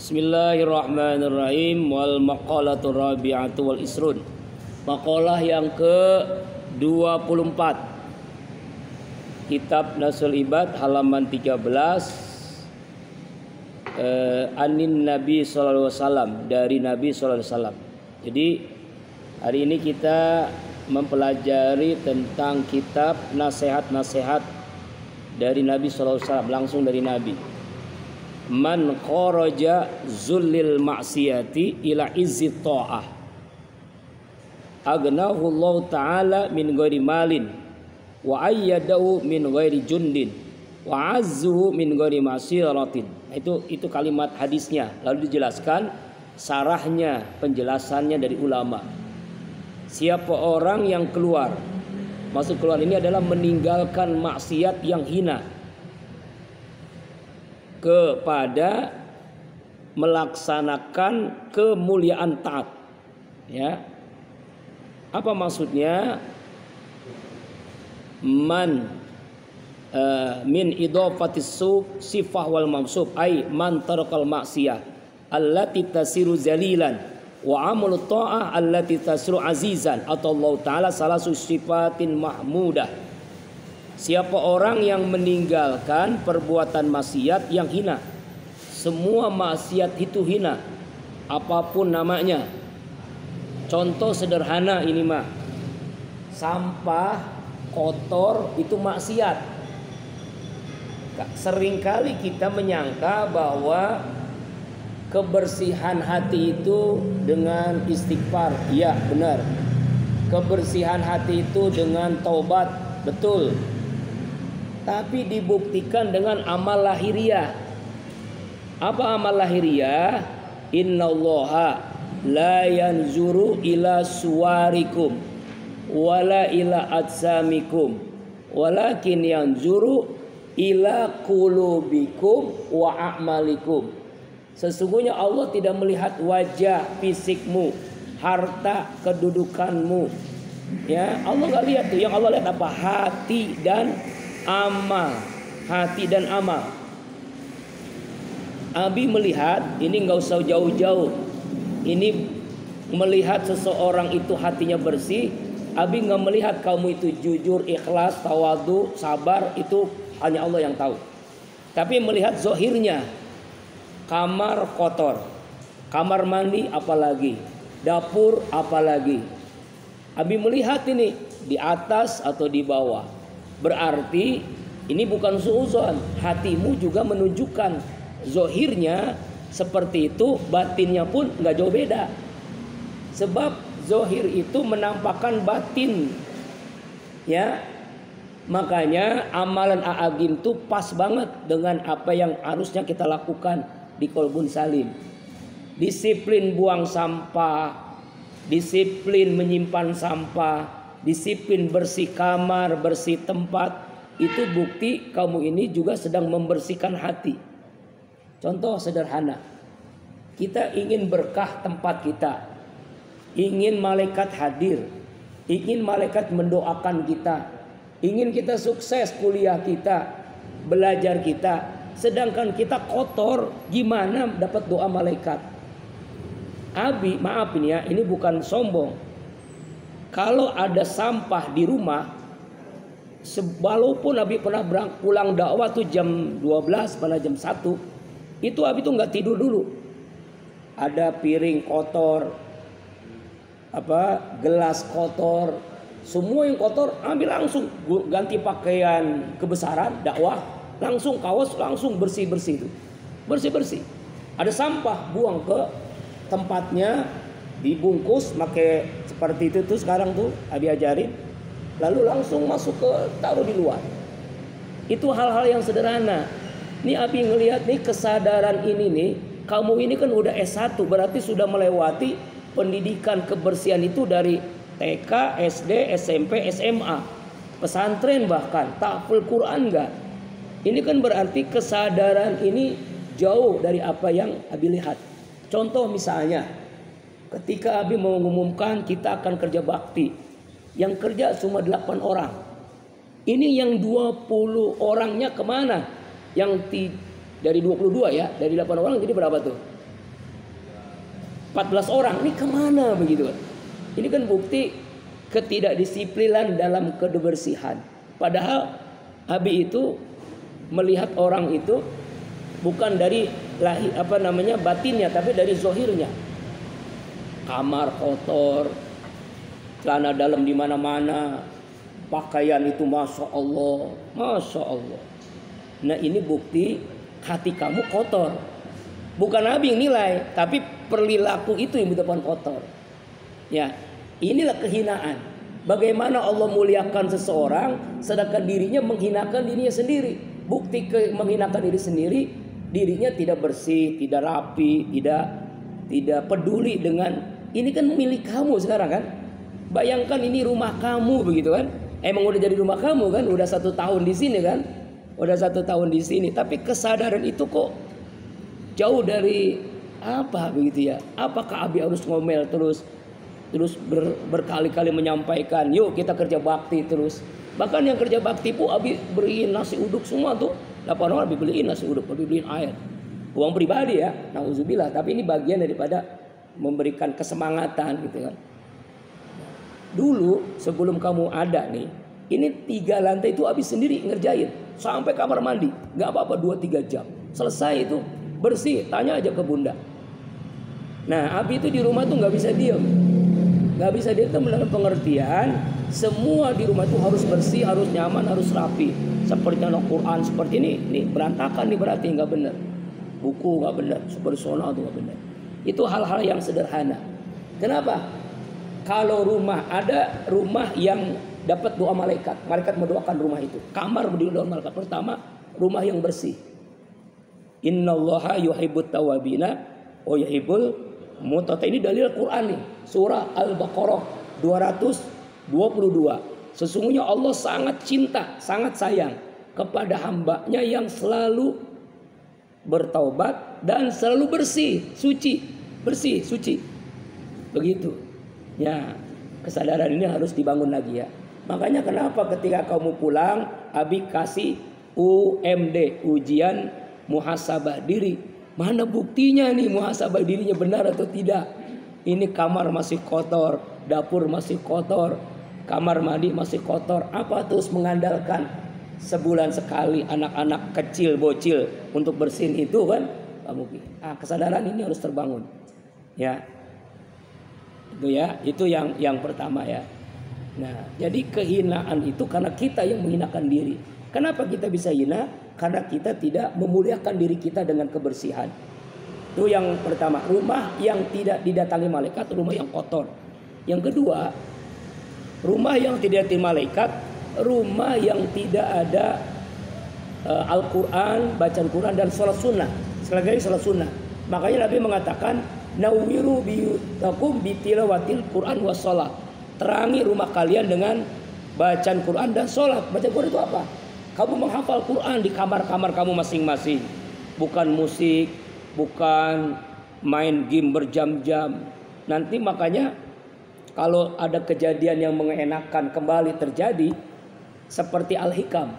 Bismillahirrahmanirrahim. Wal maqalatu rabi'atu wal isrun. Maqalah yang ke-24, Kitab Nasul Ibad halaman 13, Anin Nabi sallallahu alaihi wasallam, dari Nabi sallallahu alaihi wasallam. Jadi hari ini kita mempelajari tentang kitab nasihat-nasihat dari Nabi sallallahu alaihi wasallam, langsung dari Nabi. Man kharaja zullil ma'siyati ila izzi ta'ah agnahu Allah ta'ala min ghairi malin wa ayyadahu min ghairi jundin wa azzuhu min ghairi masiratin. Itu kalimat hadisnya. Lalu dijelaskan sarahnya, penjelasannya dari ulama. Siapa orang yang keluar, maksud keluar ini adalah meninggalkan maksiat yang hina kepada melaksanakan kemuliaan taat. Ya. Apa maksudnya? Man min idafatis sifah wal mansub ay man tarakal maksiyah allati tasiru zalilan wa amalu ta'ah allati tasiru azizan atau Allah taala salasu sifatin mahmudah. Siapa orang yang meninggalkan perbuatan maksiat yang hina. Semua maksiat itu hina, apapun namanya. Contoh sederhana ini mah, sampah kotor itu maksiat. Seringkali kita menyangka bahwa kebersihan hati itu dengan istighfar. Iya benar. Kebersihan hati itu dengan taubat. Betul. Tapi dibuktikan dengan amal lahiriah. Apa amal lahiriah? Innallaha la yanzuru ila suwarikum wala ila atsamikum walakin yanzuru ila qulubikum wa a'malikum. Sesungguhnya Allah tidak melihat wajah fisikmu, harta, kedudukanmu. Ya, Allah nggak lihat tuh. Yang Allah lihat apa? Hati dan amal. Hati dan amal. Abi melihat, ini nggak usah jauh-jauh. Ini melihat seseorang itu hatinya bersih. Abi nggak melihat kamu itu jujur, ikhlas, tawadu, sabar. Itu hanya Allah yang tahu. Tapi melihat zohirnya. Kamar kotor, kamar mandi apalagi, dapur apalagi. Abi melihat ini di atas atau di bawah. Berarti ini bukan suuzon. Hatimu juga menunjukkan zohirnya seperti itu, batinnya pun nggak jauh beda. Sebab zohir itu menampakkan batin. Ya, makanya amalan A'agim itu pas banget dengan apa yang harusnya kita lakukan di Kolbun Salim. Disiplin buang sampah, disiplin menyimpan sampah, disiplin bersih kamar, bersih tempat. Itu bukti kamu ini juga sedang membersihkan hati. Contoh sederhana, kita ingin berkah tempat kita, ingin malaikat hadir, ingin malaikat mendoakan kita, ingin kita sukses kuliah kita, belajar kita, sedangkan kita kotor, gimana dapat doa malaikat? Abi, maaf ini ya, ini bukan sombong. Kalau ada sampah di rumah, walaupun Abi pernah pulang dakwah tuh jam 12, pada jam 1, itu Abi tuh nggak tidur dulu. Ada piring kotor, gelas kotor, semua yang kotor ambil langsung, ganti pakaian kebesaran dakwah, langsung kaos, langsung bersih-bersih itu. Bersih-bersih. Ada sampah, buang ke tempatnya, dibungkus pakai seperti itu tuh sekarang tuh Abi ajarin. Lalu langsung masuk ke, taruh di luar. Itu hal-hal yang sederhana. Nih Abi ngelihat nih kesadaran ini nih, kamu ini kan udah S1, berarti sudah melewati pendidikan kebersihan itu dari TK, SD, SMP, SMA, pesantren bahkan, tahfidz Quran enggak. Ini kan berarti kesadaran ini jauh dari apa yang Abi lihat. Contoh misalnya, ketika Abi mengumumkan kita akan kerja bakti, yang kerja cuma 8 orang. Ini yang 20 orangnya kemana? Yang dari 22 ya, dari 8 orang jadi berapa tuh? 14 orang, ini kemana begitu? Ini kan bukti ketidakdisiplinan dalam kebersihan. Padahal Abi itu melihat orang itu bukan dari batinnya, tapi dari zohirnya. Kamar kotor, celana dalam di mana-mana, pakaian itu masya Allah. Nah ini bukti hati kamu kotor. Bukan Nabi yang nilai, tapi perilaku itu yang menyebabkan kotor. Ya, inilah kehinaan. Bagaimana Allah muliakan seseorang, sedangkan dirinya menghinakan dirinya sendiri. Bukti menghinakan diri sendiri, dirinya tidak bersih, tidak rapi, tidak peduli dengan ini kan milik kamu sekarang kan. Bayangkan ini rumah kamu begitu kan. Emang udah jadi rumah kamu kan, udah 1 tahun di sini kan, udah 1 tahun di sini. Tapi kesadaran itu kok jauh dari apa begitu ya? Apakah Abi harus ngomel terus berkali-kali menyampaikan, yuk kita kerja bakti terus. Bahkan yang kerja bakti pun Abi beriin nasi uduk semua tuh. 8 orang Abi beliin nasi uduk, Abi beliin air. Uang pribadi ya, nauzubillah. Tapi ini bagian daripada memberikan kesemangatan gitu kan. Dulu sebelum kamu ada nih, ini 3 lantai itu Abi sendiri ngerjain sampai kamar mandi, nggak apa-apa 2-3 jam selesai itu bersih. Tanya aja ke bunda. Nah Abi itu di rumah tuh nggak bisa diem, nggak bisa diem itu dalam pengertian semua di rumah itu harus bersih, harus nyaman, harus rapi. Seperti Al-Quran seperti ini berantakan nih berarti nggak benar. Buku nggak benar, personal itu nggak benar. Itu hal-hal yang sederhana. Kenapa? Kalau rumah ada rumah yang dapat doa malaikat, malaikat mendoakan rumah itu. Kamar mendoakan malaikat. Pertama, rumah yang bersih. Innallaha yuhibbut tawabina wa yuhibbul mutatahhirin. Ini dalil Al-Qur'an nih. Surah Al-Baqarah 222. Sesungguhnya Allah sangat cinta, sangat sayang kepada hambanya yang selalu bertaubat dan selalu bersih, suci. Begitu. Ya, kesadaran ini harus dibangun lagi ya. Makanya kenapa ketika kamu pulang, Abi kasih UMD, ujian muhasabah diri. Mana buktinya nih muhasabah dirinya benar atau tidak? Ini kamar masih kotor, dapur masih kotor, kamar mandi masih kotor. Apa terus mengandalkan sebulan sekali anak-anak kecil bocil untuk bersihin itu kan? Mungkin. Kesadaran ini harus terbangun. Ya. Itu yang pertama ya. Nah, jadi kehinaan itu karena kita yang menghinakan diri. Kenapa kita bisa hina? Karena kita tidak memuliakan diri kita dengan kebersihan. Itu yang pertama. Rumah yang tidak didatangi malaikat, rumah yang kotor. Yang kedua, rumah yang tidak didatangi malaikat, rumah yang tidak ada Al-Quran, bacaan Quran dan sholat sunnah. Sekali lagi sholat sunnah. Makanya Nabi mengatakan, Nawiru biyutakum bitilawatil Quran was sholat. Terangi rumah kalian dengan bacaan Quran dan sholat. Bacaan Quran itu apa? Kamu menghafal Quran di kamar-kamar kamu masing-masing. Bukan musik, bukan main game berjam-jam. Nanti makanya kalau ada kejadian yang mengenakan kembali terjadi, seperti Al-Hikam.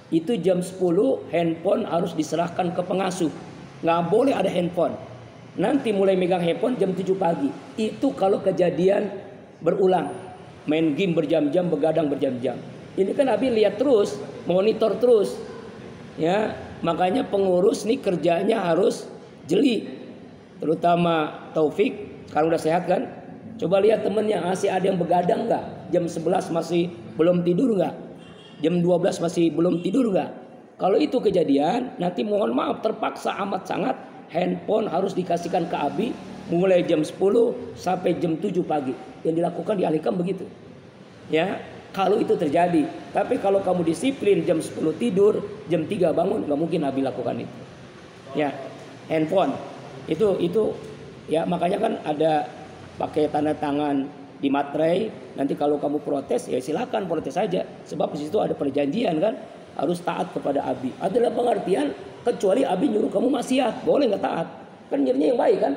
Itu jam 10 handphone harus diserahkan ke pengasuh. Nggak boleh ada handphone. Nanti mulai megang handphone jam 7 pagi. Itu kalau kejadian berulang. Main game berjam-jam, begadang berjam-jam. Ini kan Abi lihat terus, monitor terus. Ya, makanya pengurus nih kerjanya harus jeli. Terutama Taufik, kalau udah sehat kan. Coba lihat temennya, masih ada yang begadang nggak? Jam 11 masih belum tidur nggak? Jam 12 masih belum tidur nggak? Kalau itu kejadian, nanti mohon maaf terpaksa amat sangat handphone harus dikasihkan ke Abi mulai jam 10 sampai jam 7 pagi. Yang dilakukan di Al-Hikam begitu. Ya, kalau itu terjadi. Tapi kalau kamu disiplin jam 10 tidur, jam 3 bangun, nggak mungkin Abi lakukan itu. Ya, handphone itu ya makanya kan ada pakai tanda tangan di materai. Nanti kalau kamu protes ya silakan protes saja. Sebab di situ ada perjanjian kan, harus taat kepada Abi. Adalah pengertian kecuali Abi nyuruh kamu maksiat, boleh nggak taat? Kan nyuruhnya yang baik kan?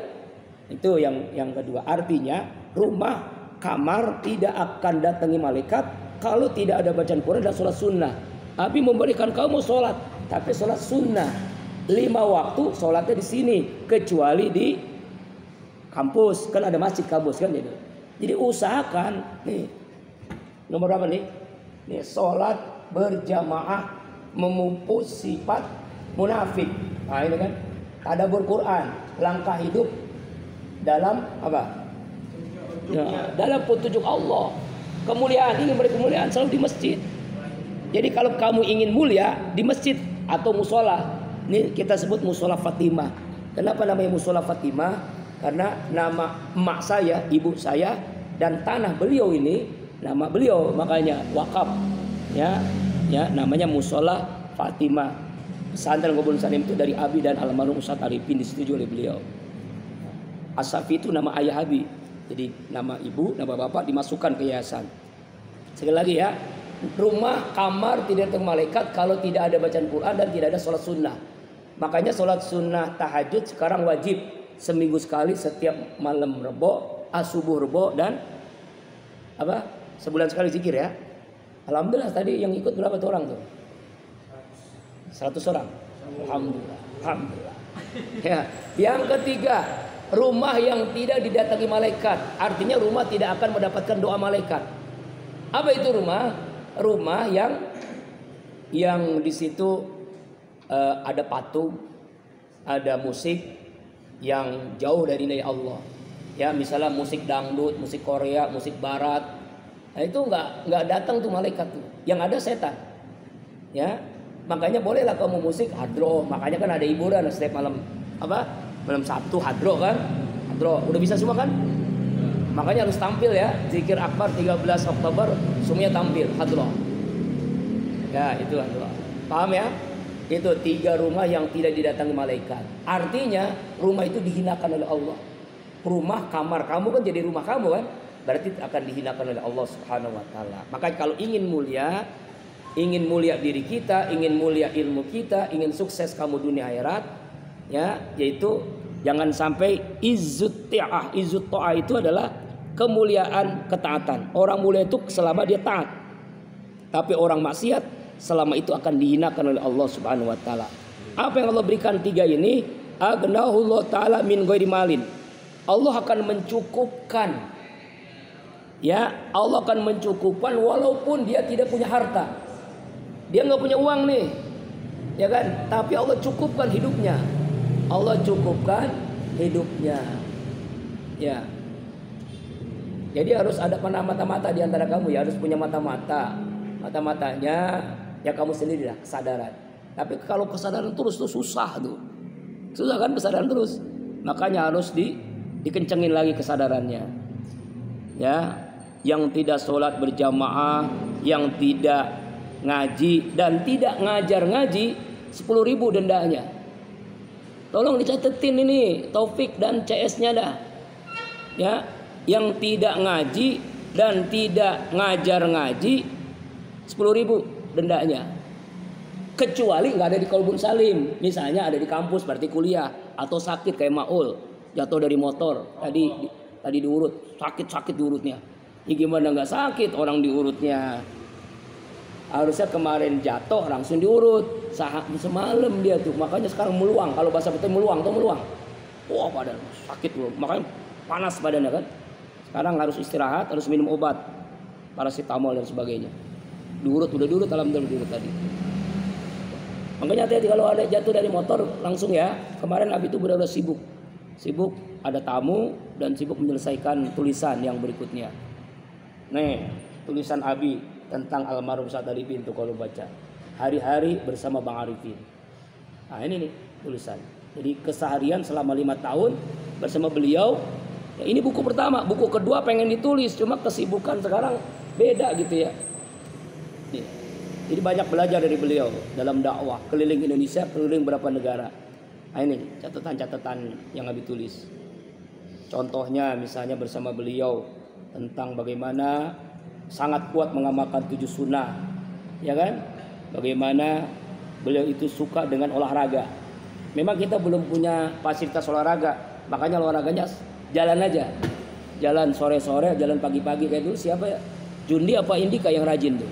Itu yang kedua. Artinya rumah, kamar tidak akan datangi malaikat kalau tidak ada bacaan Quran dan sholat sunnah. Abi memberikan kamu sholat, tapi sholat sunnah 5 waktu sholatnya di sini, kecuali di kampus kan ada masjid kampus kan gitu. Jadi usahakan nih nomor berapa nih? Nih sholat berjamaah memupus sifat munafik. Nah ini kan tadabbur Quran, langkah hidup dalam apa? Ya, dalam petunjuk Allah. Kemuliaan, ingin berkemuliaan selalu di masjid. Jadi kalau kamu ingin mulia di masjid atau musola, ini kita sebut musola Fatimah. Kenapa namanya musola Fatimah? Karena nama emak saya, ibu saya, dan tanah beliau ini nama beliau, makanya wakaf. Ya, namanya musola Fatimah. Pesantren Qobul Salim itu dari Abi dan almarhum Ustaz Arifin, disetujui oleh beliau. As-Safi itu nama ayah Abi. Jadi nama ibu, nama bapak dimasukkan ke yayasan. Sekali lagi ya, rumah, kamar tidak datang malaikat kalau tidak ada bacaan Quran dan tidak ada sholat sunnah. Makanya sholat sunnah tahajud sekarang wajib seminggu sekali setiap malam Rebo, subuh Rebo dan apa? Sebulan sekali zikir ya. Alhamdulillah tadi yang ikut berapa tuh orang tuh? 100 orang. Alhamdulillah. Alhamdulillah. Ya, yang ketiga, rumah yang tidak didatangi malaikat, artinya rumah tidak akan mendapatkan doa malaikat. Apa itu rumah? Rumah yang di situ ada patung, ada musik yang jauh dari nilai Allah. Ya, misalnya musik dangdut, musik Korea, musik Barat. Nah, itu nggak datang tuh malaikat tuh. Yang ada setan. Ya, makanya bolehlah kamu musik hadroh. Makanya kan ada hiburan setiap malam apa? Malam Sabtu hadroh kan? Hadroh udah bisa semua kan? Makanya harus tampil ya. Zikir akbar 13 Oktober semuanya tampil hadroh. Ya, itu hadroh. Paham ya? Itu 3 rumah yang tidak didatangi malaikat. Artinya rumah itu dihinakan oleh Allah. Rumah kamar kamu kan jadi rumah kamu kan? Berarti akan dihinakan oleh Allah Subhanahu wa taala. Makanya kalau ingin mulia diri kita, ingin mulia ilmu kita, ingin sukses kamu dunia akhirat, ya, yaitu jangan sampai izzut ta'ah. Izzut ta'ah itu adalah kemuliaan ketaatan. Orang mulia itu selama dia taat. Tapi orang maksiat selama itu akan dihinakan oleh Allah Subhanahu wa taala. Apa yang Allah berikan 3 ini? Aghnahullah taala min ghairi malin. Allah akan mencukupkan. Ya, Allah akan mencukupkan walaupun dia tidak punya harta. Dia nggak punya uang nih. Ya kan? Tapi Allah cukupkan hidupnya. Allah cukupkan hidupnya. Ya. Jadi harus ada mata-mata di antara kamu ya, harus punya mata-mata. Mata-matanya ya kamu sendiri lah, kesadaran. Tapi kalau kesadaran terus tuh susah tuh. Susah kan kesadaran terus. Makanya harus dikencengin lagi kesadarannya. Ya, yang tidak sholat berjamaah, yang tidak ngaji dan tidak ngajar ngaji 10.000 dendanya. Tolong dicatetin ini Taufik dan CS-nya dah. Ya, yang tidak ngaji dan tidak ngajar ngaji 10.000 dendanya. Kecuali nggak ada di Qobul Salim, misalnya ada di kampus berarti kuliah atau sakit kayak Maul jatuh dari motor tadi diurut sakit diurutnya. Ya gimana nggak sakit orang diurutnya? Harusnya kemarin jatuh langsung diurut. Semalam dia tuh. Makanya sekarang meluang. Kalau bahasa betul meluang. Wah badan sakit loh. Makanya panas badannya kan. Sekarang harus istirahat. Harus minum obat. Paracetamol dan sebagainya. Diurut. Udah diurut. Alhamdulillah diurut tadi. Makanya hati-hati kalau ada jatuh dari motor. Langsung ya. Kemarin Abi itu benar-benar sibuk. Sibuk ada tamu. Dan sibuk menyelesaikan tulisan yang berikutnya. Nih. Tulisan Abi tentang almarhum Ustaz Arifin tuh kalau baca hari-hari bersama Bang Arifin. Nah ini nih tulisan. Jadi keseharian selama 5 tahun bersama beliau. Ya, ini buku pertama, buku kedua pengen ditulis, cuma kesibukan sekarang beda gitu ya. Nih. Jadi banyak belajar dari beliau dalam dakwah keliling Indonesia, keliling berapa negara. Nah ini catatan-catatan yang Abi tulis. Contohnya misalnya bersama beliau tentang bagaimana sangat kuat mengamalkan 7 sunnah, ya kan? Bagaimana beliau itu suka dengan olahraga. Memang kita belum punya fasilitas olahraga, makanya olahraganya jalan aja, jalan sore-sore, jalan pagi-pagi kayak dulu. Siapa ya? Jundi apa Indika yang rajin tuh,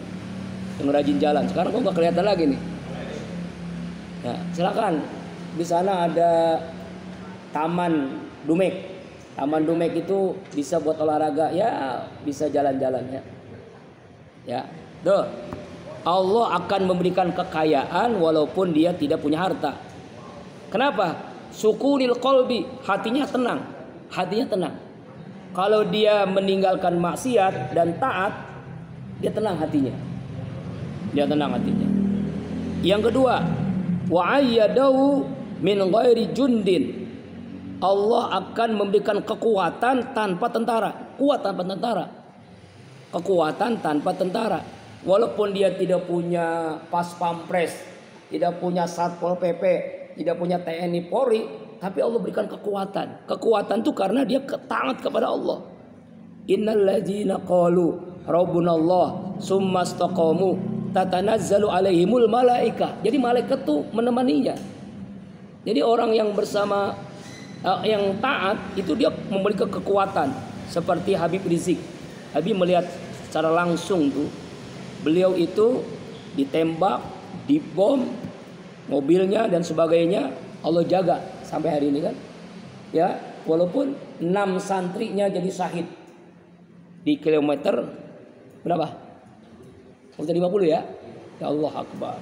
yang rajin jalan. Sekarang kok nggak kelihatan lagi nih. Ya, silakan. Di sana ada Taman Dumek, Taman Dumek itu bisa buat olahraga, ya bisa jalan-jalan ya. Ya, tuh. Allah akan memberikan kekayaan walaupun dia tidak punya harta. Kenapa? Sukunil qalbi, hatinya tenang. Hatinya tenang. Kalau dia meninggalkan maksiat dan taat, dia tenang hatinya. Dia tenang hatinya. Yang kedua, wa ayyadahu min ghairi jundin. Allah akan memberikan kekuatan tanpa tentara. Kuat tanpa tentara. Kekuatan tanpa tentara. Walaupun dia tidak punya pas pampres, tidak punya satpol pp, tidak punya TNI Polri, tapi Allah berikan kekuatan. Kekuatan itu karena dia taat kepada Allah. Innal ladzina qalu rabbunallah summa istaqamu tatanazzalu alaihimul malaika. Jadi malaikat tuh menemaninya. Jadi orang yang bersama yang taat itu dia memiliki kekuatan. Seperti Habib Rizik. Habib melihat secara langsung tuh, beliau itu ditembak, dibom, mobilnya dan sebagainya, Allah jaga sampai hari ini kan. Ya, walaupun 6 santrinya jadi syahid di kilometer berapa? 50 ya. Ya Allah Akbar.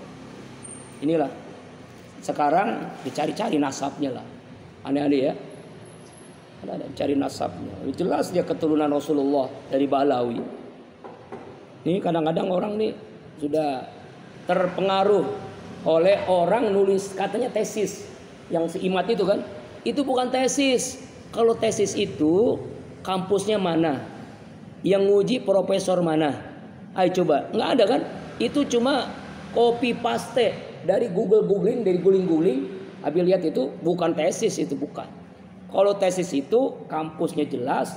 Inilah sekarang dicari-cari nasabnya lah. Aneh-aneh ya. Ada cari nasabnya. Jelas dia keturunan Rasulullah dari Balawi. Ini kadang-kadang orang nih sudah terpengaruh oleh orang nulis katanya tesis yang seimat itu kan. Itu bukan tesis. Kalau tesis itu kampusnya mana? Yang nguji profesor mana? Ayo coba. Nggak ada kan? Itu cuma copy paste dari googling, dari guling-guling. Habis lihat itu bukan tesis, itu bukan. Kalau tesis itu kampusnya jelas,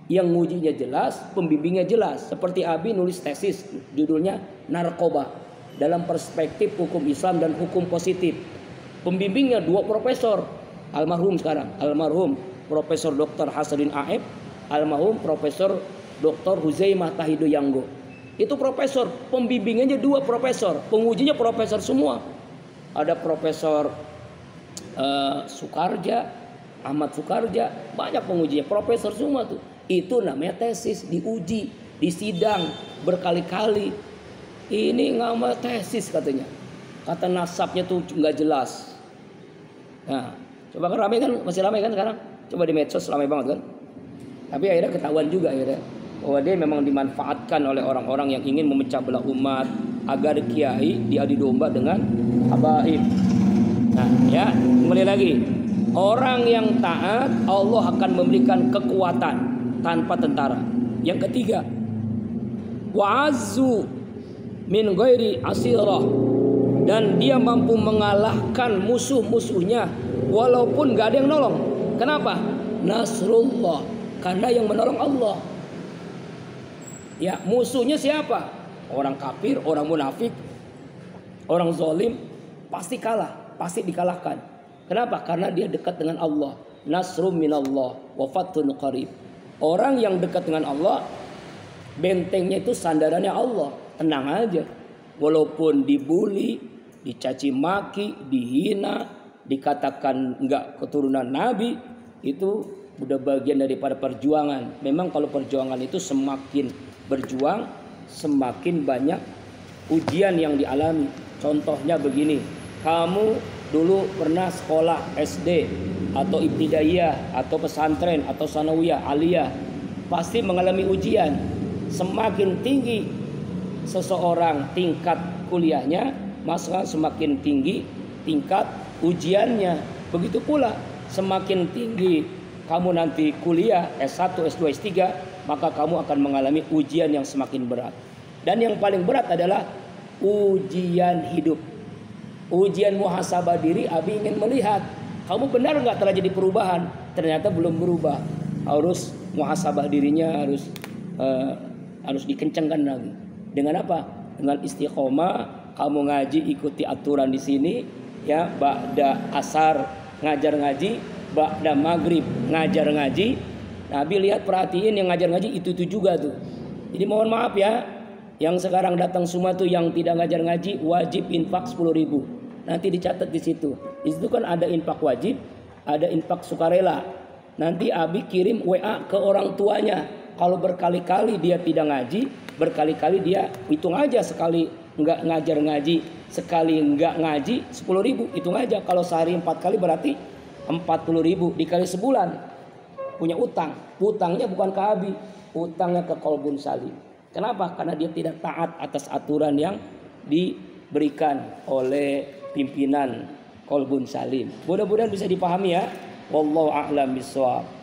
yang ngujinya jelas, pembimbingnya jelas. Seperti Abi nulis tesis judulnya Narkoba dalam perspektif hukum Islam dan hukum positif. Pembimbingnya 2 profesor, almarhum sekarang, almarhum Profesor Dr. Hasanuddin Aeb, almarhum Profesor Dr. Huzaimah Tahidu Yanggo. Itu profesor, pembimbingannya 2 profesor, pengujinya profesor semua. Ada Profesor Sukarja, Ahmad Sukarja, banyak pengujinya, profesor semua tuh. Itu namanya tesis, diuji, disidang berkali-kali. Ini nggak mau tesis katanya. Kata nasabnya tuh nggak jelas. Nah, coba kan ramai kan, masih ramai kan sekarang. Coba di medsos ramai banget kan. Tapi akhirnya ketahuan juga akhirnya bahwa dia memang dimanfaatkan oleh orang-orang yang ingin memecah belah umat agar kiai diadu domba dengan habaib. Nah, ya, kembali lagi. Orang yang taat Allah akan memberikan kekuatan tanpa tentara. Yang ketiga, wa'azzu min ghairi asirah, dan dia mampu mengalahkan musuh-musuhnya walaupun gak ada yang nolong. Kenapa? Nasrullah, karena yang menolong Allah. Ya, musuhnya siapa? Orang kafir, orang munafik, orang zalim, pasti kalah, pasti dikalahkan. Kenapa? Karena dia dekat dengan Allah. Nasrum minallah wa fathun qarib. Orang yang dekat dengan Allah, bentengnya itu sandarannya Allah. Tenang aja. Walaupun dibully, dicaci maki, dihina, dikatakan enggak keturunan Nabi, itu udah bagian daripada perjuangan. Memang kalau perjuangan itu semakin berjuang, semakin banyak ujian yang dialami. Contohnya begini, kamu dulu pernah sekolah SD atau ibtidaiyah atau pesantren atau sanawiyah, aliyah, pasti mengalami ujian. Semakin tinggi seseorang tingkat kuliahnya, maka semakin tinggi tingkat ujiannya. Begitu pula semakin tinggi kamu nanti kuliah S1, S2, S3, maka kamu akan mengalami ujian yang semakin berat. Dan yang paling berat adalah ujian hidup. Ujian muhasabah diri. Abi ingin melihat kamu benar nggak telah jadi perubahan. Ternyata belum berubah. Harus muhasabah dirinya, harus dikencangkan lagi. Dengan apa? Dengan istiqomah. Kamu ngaji, ikuti aturan di sini. Ya, ba'da asar ngajar ngaji, ba'da maghrib ngajar ngaji. Nabi lihat, perhatiin yang ngajar ngaji itu juga tuh. Jadi mohon maaf ya, yang sekarang datang semua tuh yang tidak ngajar ngaji wajib infak 10.000. Nanti dicatat di situ. Di situ kan ada infak wajib, ada infak sukarela. nanti Abi kirim WA ke orang tuanya. Kalau berkali-kali dia tidak ngaji, berkali-kali dia hitung aja, sekali nggak ngajar ngaji, sekali nggak ngaji 10.000, hitung aja. Kalau sehari 4 kali berarti 40.000 dikali sebulan. Punya utang, utangnya bukan ke Abi, utangnya ke Qalbun Salim. Kenapa? Karena dia tidak taat atas aturan yang diberikan oleh pimpinan Qalbun Salim. Mudah-mudahan bisa dipahami ya. Wallahu a'lam bishawab.